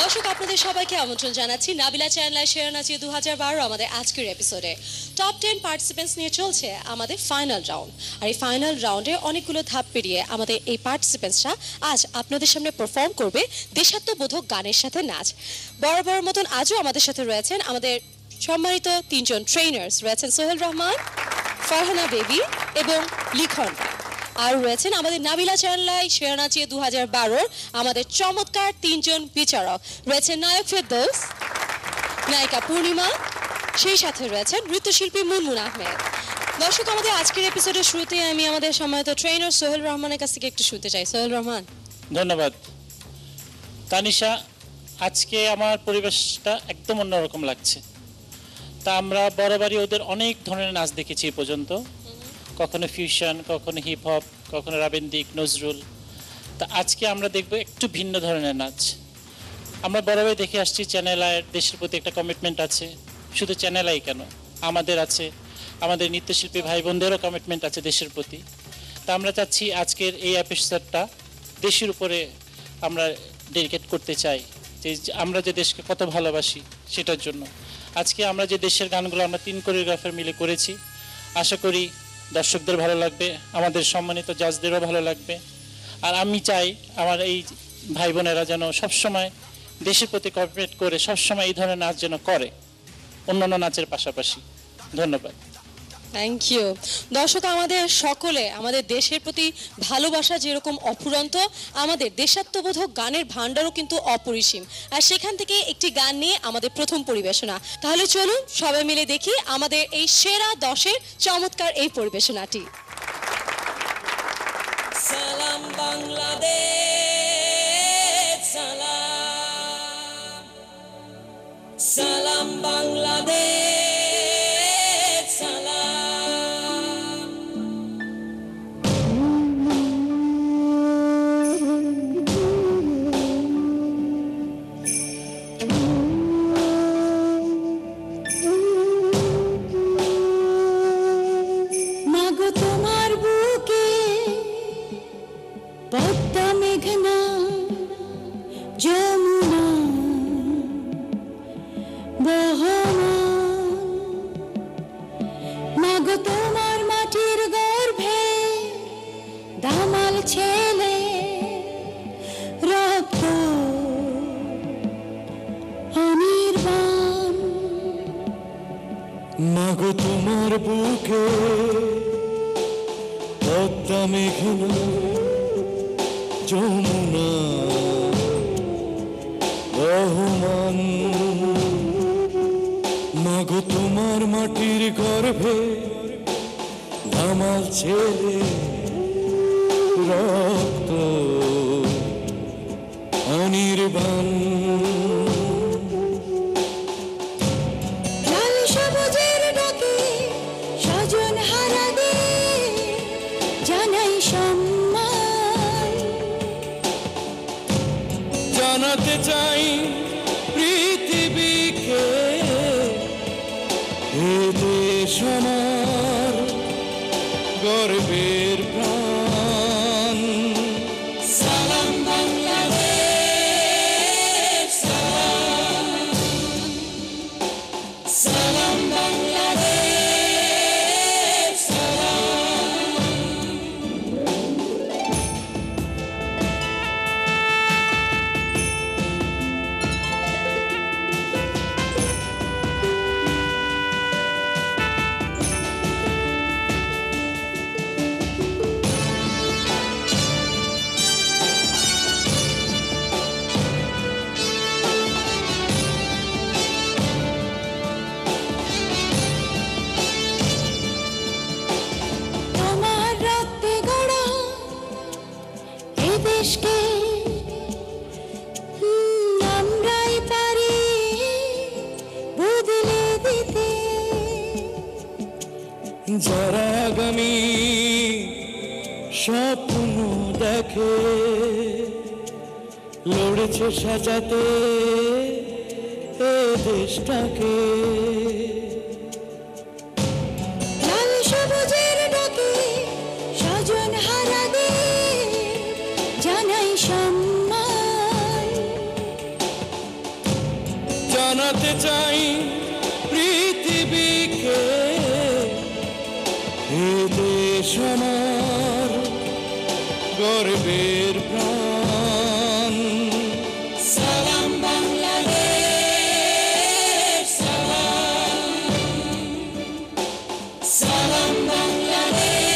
দর্শক আপনাদের সবাইকে আমন্ত্রণ জানাচ্ছি নাবিলা চ্যানেল শেয়ার নাচি 2012 আমাদের আজকের এপিসোডে টপ 10 পার্টিসিপেন্টস নিয়ে চলছে আমাদের ফাইনাল রাউন্ড। আর এই ফাইনাল রাউন্ডে অনেকগুলো ধাপ পেরিয়ে আমাদের এই পার্টিসিপেন্টসরা আজ আপনাদের সামনে পারফর্ম করবে দেশাত্মবোধক গানের সাথে নাচ। বরাবর মতন আজও আমাদের সাথে রয়েছেন আমাদের সম্মানিত তিনজন ট্রেনার্স, রয়েছেন সোহেল রহমান, ফারহানা বেবি এবং লিখন। আর রয়েছেন আমাদের নাবিলা চ্যানেল শেয়ার নাচিয়ে 2012 আমাদের চমৎকার তিনজন বিচারক, রয়েছেন নায়ক ফেরদৌস, নায়িকা পূর্ণিমা, সেই সাথে রয়েছেন নৃত্যশিল্পী মুনমুন আহমেদ। দর্শক আমাদের আজকের এপিসোডের শুরুতে আমি আমাদের সম্মানিত ট্রেনার সোহেল রহমানের কাছ থেকে একটু শুনতে চাই। সোহেল রহমান। ধন্যবাদ তানিশা। আজকে আমার পরিবেশটা একদম অন্যরকম লাগছে। তা আমরা বরাবরই ওদের অনেক ধরনের নাচ দেখেছি এই পর্যন্ত, কখনো ফিউশন, কখনো হিপ হপ, কখনো রাবেন্দিক, নজরুল। তা আজকে আমরা দেখব একটু ভিন্ন ধরনের নাচ। আমরা বরাবরই দেখে আসছি চ্যানেল আয়ের দেশের প্রতি একটা কমিটমেন্ট আছে, শুধু চ্যানেল আই কেন, আমাদের আছে, আমাদের নৃত্যশিল্পী ভাই বোনদেরও কমিটমেন্ট আছে দেশের প্রতি। তা আমরা চাচ্ছি আজকের এই এপিসোডটা দেশের উপরে আমরা ডেডিকেট করতে চাই, যে আমরা যে দেশকে কত ভালোবাসি সেটার জন্য। আজকে আমরা যে দেশের গানগুলো আমরা 3 কোরিওগ্রাফার মিলে করেছি, আশা করি দর্শকদের ভালো লাগবে, আমাদের সম্মানিত জাজদেরও ভালো লাগবে। আর আমি চাই আমার এই ভাই বোনেরা যেন সবসময় দেশের প্রতি কমিটমেন্ট করে সবসময় এই ধরনের নাচ যেন করে, অন্যান্য নাচের পাশাপাশি। ধন্যবাদ। Thank you. দর্শক আমাদের সকলে আমাদের দেশের প্রতি ভালোবাসা যেরকম অফুরন্ত, আমাদের দেশাত্মবোধক গানের ভাণ্ডারও কিন্তু অপরিসীম। আর সেখান থেকে একটি গান নিয়ে আমাদের প্রথম পরিবেশনা। তাহলে চলুন সবাই মিলে দেখি আমাদের এই সেরা 10-এর চমৎকার এই পরিবেশনাটি। সালাম বাংলাদেশ, সালাম সালাম বাংলাদেশ, পদ্মা মেঘনা যমুনা বহমান, মাগো তোমার মাটির গর্ভে দামাল ছেলে রক্ত অনির্বাণ, মাগো তোমার বুকে পদ্মা মেঘনা যমুনা বহমান, মাগো তোমার মাটির গর্ভে ধামাল ছেলে রক্ত অনির্বাণ, লাল সবুজের ডাকে স্বজন হারাদের জানাই সম্মান, জানাতে চাই পৃথিবীকে এ দেশ আমার গর্বের প্রাণ। সালাম বাংলাদেশ, সালাম সালাম বাংলাদেশ, সালাম। তোমার রক্তে গড়া এ দেশকে আমরাই পারি বদলে দিতে, যারা আগামী স্বপ্ন দেখে লড়েছে সাজাতে এ দেশটাকে, লাল সবুজের ডাকে স্বজন হারাদের জানাই সম্মান, জানাতে চাই পৃথিবীকে এ দেশ আমার গর্বের প্রাণ। সালাম বাংলাদেশ সালাম, সালাম বাংলাদেশ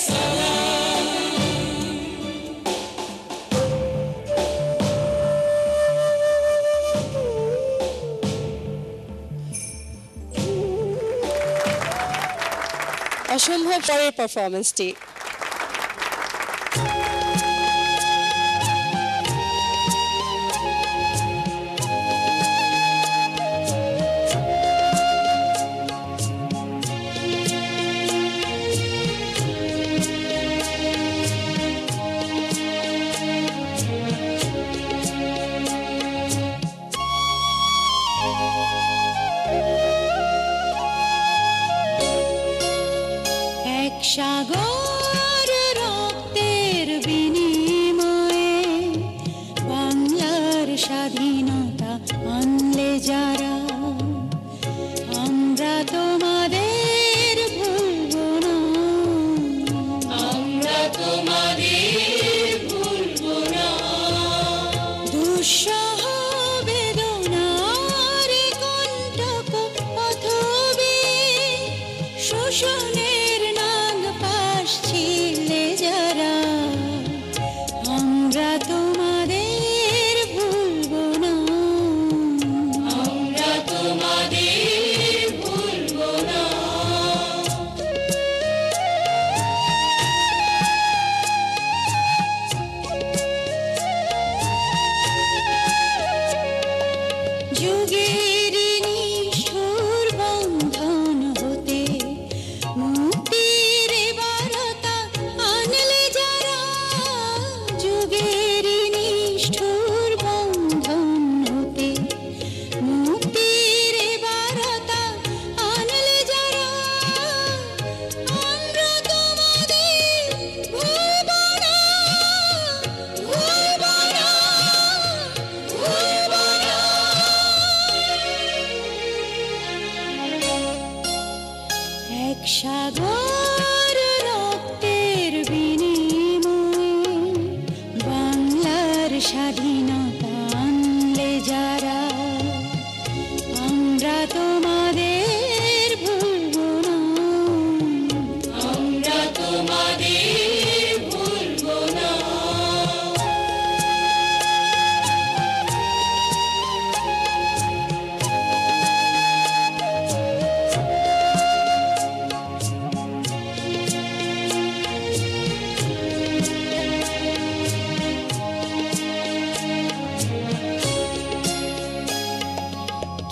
সালাম। অসম্ভব পরের পারফরমেন্সটি। এক সাগর রক্তের বিনিময়ে বাংলার স্বাধীনতা আনলে যারা, আমরা তোমাদের ভুলব না, আমরা তোমাদের ভুলব না। দুঃসহ বেদনার কণ্টক পথবে শোষণের নাগ পাশ ছিলে যারা, আমরা তোমাদের ভুলব না, আমরা তোমাদের ভুলব না। যুগের নিষ্ঠুর বন্ধন হতে মুক্তির বারতা আনলে যারা, যুগের নিষ্ঠুর বন্ধন হতে মুক্তির বারতা আনলে যারা, আমরা তোমাদের ভুলব না, ভুলব না, ভুলব না। এক সাগর রক্তের বিনিময়ে বাংলার স্বাধীনতা আনলে যারা, আমরা তোমাদের ভুলব না, আমরা তোমাদের ভুলব না।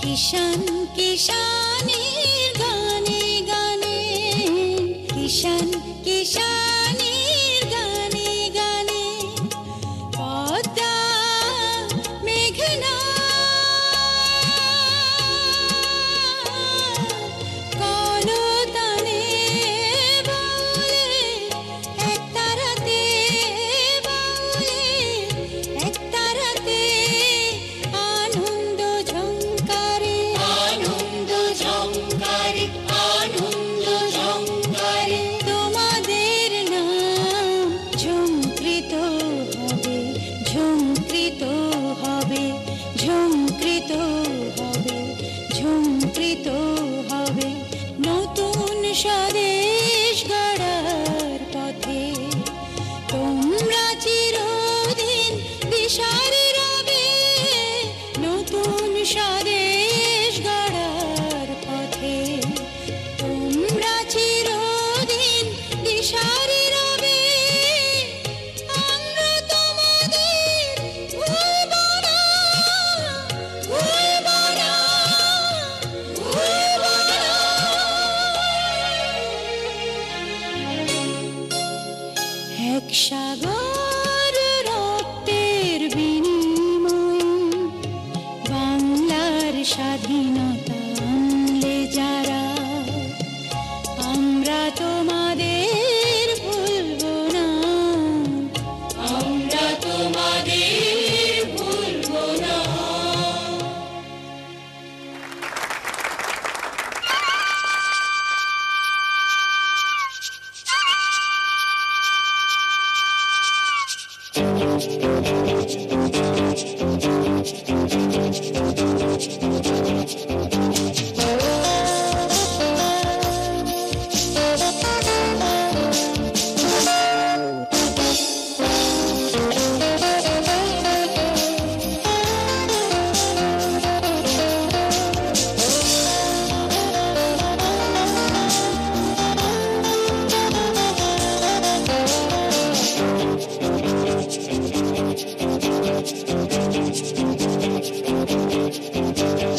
কিষান কিষানের গানে গানে, কিষান কিষানের গানে গানে, পদ্মা মেঘনা কলতানে বাউলে এক তারাতে, বাউলে এক তারাতে আনন্দ ঝংকারে, আনন্দ ঝংকারে, আনন্দ ঝংকারে। তোমাদের নাম ঝংকৃত হবে, ঝংকৃত হবে, ঝংকৃত হবে, ঝংকৃত হবে নতুন স্বদেশ গড়ার পথে। তোমরা চিরদিন দিশারি রবে নতুন স্বদেশ গড়ার পথে, তোমরা চিরদিন দিশারি রবে, আমরা তোমাদের ভুলব না, ভুলব না, ভুলব না। এক সাগর রক্তের বিনিময়ে বাংলার স্বাধীনতা আনলে যারা, আমরা তোমাদের ভুলব না, আমরা তোমাদের ভুলব না।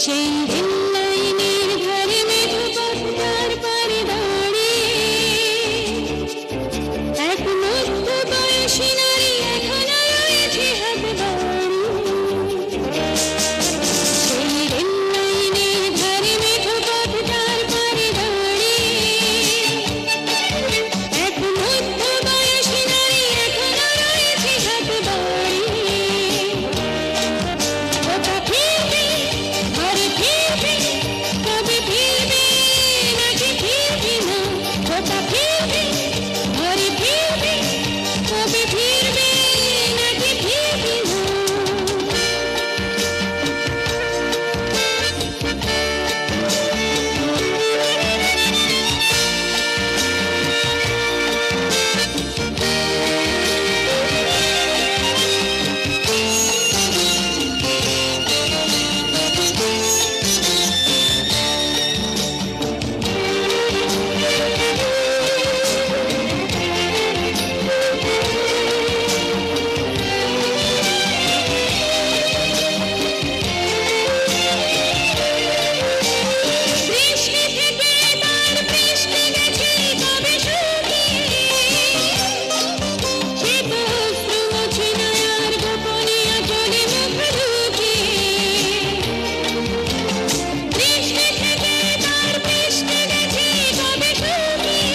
সেই রেল লাইনের ধারে মেঠো পথটার পারে দাঁড়িয়ে এক মধ্য বয়সী নারী এখনো রয়েছে হাত বাড়িয়ে। সেই রেল লাইনের ধারে মেঠো পথটার পারে দাঁড়িয়ে এক মধ্য বয়সী নারী এখনো রয়েছে হাত বাড়িয়ে। ওটা ফিরবে, ঘরে ফিরবে, কবে ফিরবে নাকি ফিরবে না? ওটা ফিরবে, ঘরে ফিরবে, কবে ফিরবে নাকি ফিরবে না? বৃষ্টি থেকে তার বৃষ্টি গেছে কবে শুকিয়ে, সে তো অশ্রু মোছে না আর গোপনে আঁচলে মুখ লুকিয়ে। বৃষ্টি থেকে তার বৃষ্টি গেছে কবে শুকিয়ে,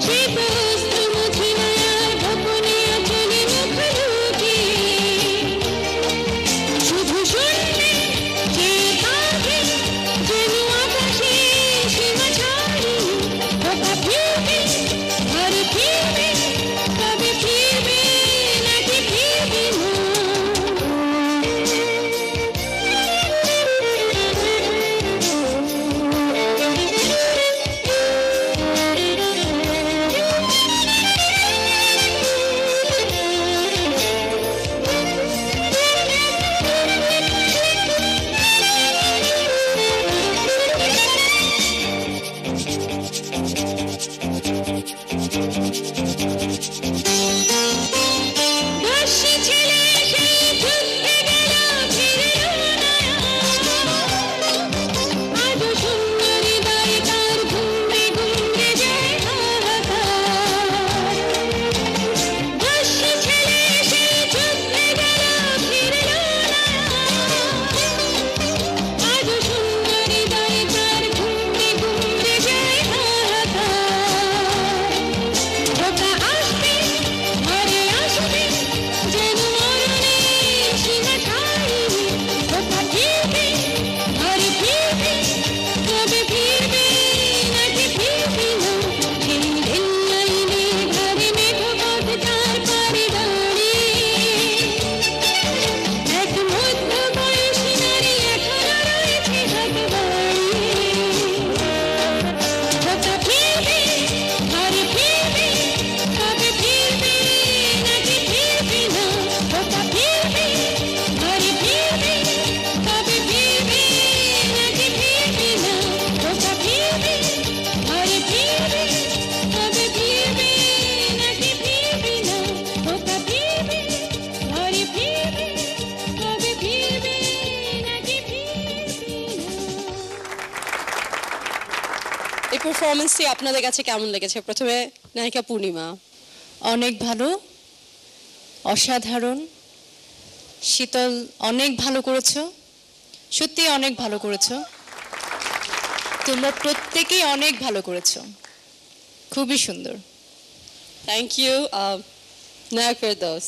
সে তো অশ্রু মোছে না আর গোপনে আঁচলে মুখ লুকিয়ে। শুধু শুনলে যে থাকে যেন আকাশে সীমা ছাড়ি। ওটা ফিরবে, ঘরে ফিরবে, কবে ফিরবে নাকি ফিরবে দস্যি ছেলে সেই যুদ্ধে গেল ফিরল না। আজও সুন্দরী দায় তার ঘুমরে ঘুমরে যায় হাহাকার। দস্যি ছেলে সেই যুদ্ধে গেল ফিরল না। আজও সুন্দরী দায় তার ঘুমরে ঘুমরে যায় হাহাকার। ওটা আসবে, ঘরে আসবে, যেন মরণের সীমা ছাড়িয়ে। ওটা ফিরবে, ঘরে ফিরবে, কবে ফিরবে নাকি ফিরবে না? সেই রেল লাইনের ধারে মেঠো পথটার পারে দাঁড়িয়ে এক মধ্য বয়সী নারী এখনো রয়েছে হাত বাড়িয়ে। ওটা ফিরবে, ঘরে ফিরবে, কবে ফিরবে নাকি ফিরবে না? ওটা ফিরবে, ঘরে ফিরবে, কবে ফিরবে নাকি ফিরবে না? ওটা ফিরবে, ঘরে ফিরবে, কবে ফিরবে নাকি ফিরবে না? ওটা ফিরবে, ঘরে ফিরবে, কবে ফিরবে নাকি ফিরবে না? এই পারফরমেন্সটি আপনাদের কাছে কেমন লেগেছে? প্রথমে নায়িকা পূর্ণিমা। অনেক ভালো, অসাধারণ। শীতল অনেক ভালো করেছো, সত্যি অনেক ভালো করেছো। তোমরা প্রত্যেকেই অনেক ভালো করেছো, খুবই সুন্দর। থ্যাংক ইউ নায়ক ফেরদৌস।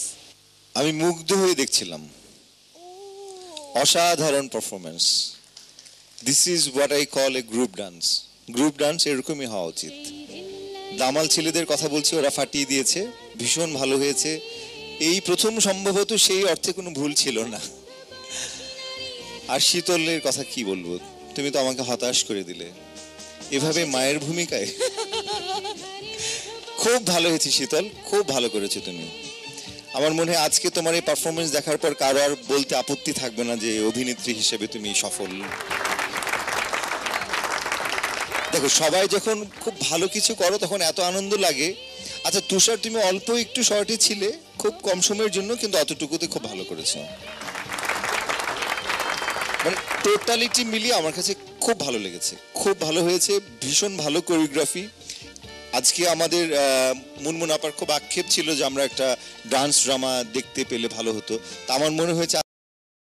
আমি মুগ্ধ হয়ে দেখছিলাম, অসাধারণ performance. This is what I call A group dance. Group dance এরকমই হওয়া উচিত। দামাল ছেলেদের কথা বলছি, ওরা ফাটিয়ে দিয়েছে। ভীষণ ভালো হয়েছে। এই প্রথম সম্ভবত সেই অর্থে কোনো ভুল ছিল না। আর শীতলের কথা কি বলবো, তুমি তো আমাকে হতাশ করে দিলে এভাবে মায়ের ভূমিকায়। খুব ভালো হয়েছে শীতল, খুব ভালো করেছো তুমি। আমার মনে হয় আজকে তোমার এই পারফরমেন্স দেখার পর কারো আর বলতে আপত্তি থাকবে না যে অভিনেত্রী হিসেবে তুমি সফল। দেখো, সবাই যখন খুব ভালো কিছু করো তখন এত আনন্দ লাগে। আচ্ছা তুষার, তুমি অল্প একটু শর্টে ছিলে খুব কম সময়ের জন্য, কিন্তু অতটুকুতে খুব ভালো করেছো। মানে টোটালিটি মিলিয়ে আমার কাছে খুব ভালো লেগেছে, খুব ভালো হয়েছে, ভীষণ ভালো কোরিওগ্রাফি। আজকে আমাদের মুনমুন আপার খুব আক্ষেপ ছিল যে আমরা একটা ডান্স ড্রামা দেখতে পেলে ভালো হতো। তা আমার মনে হয়েছে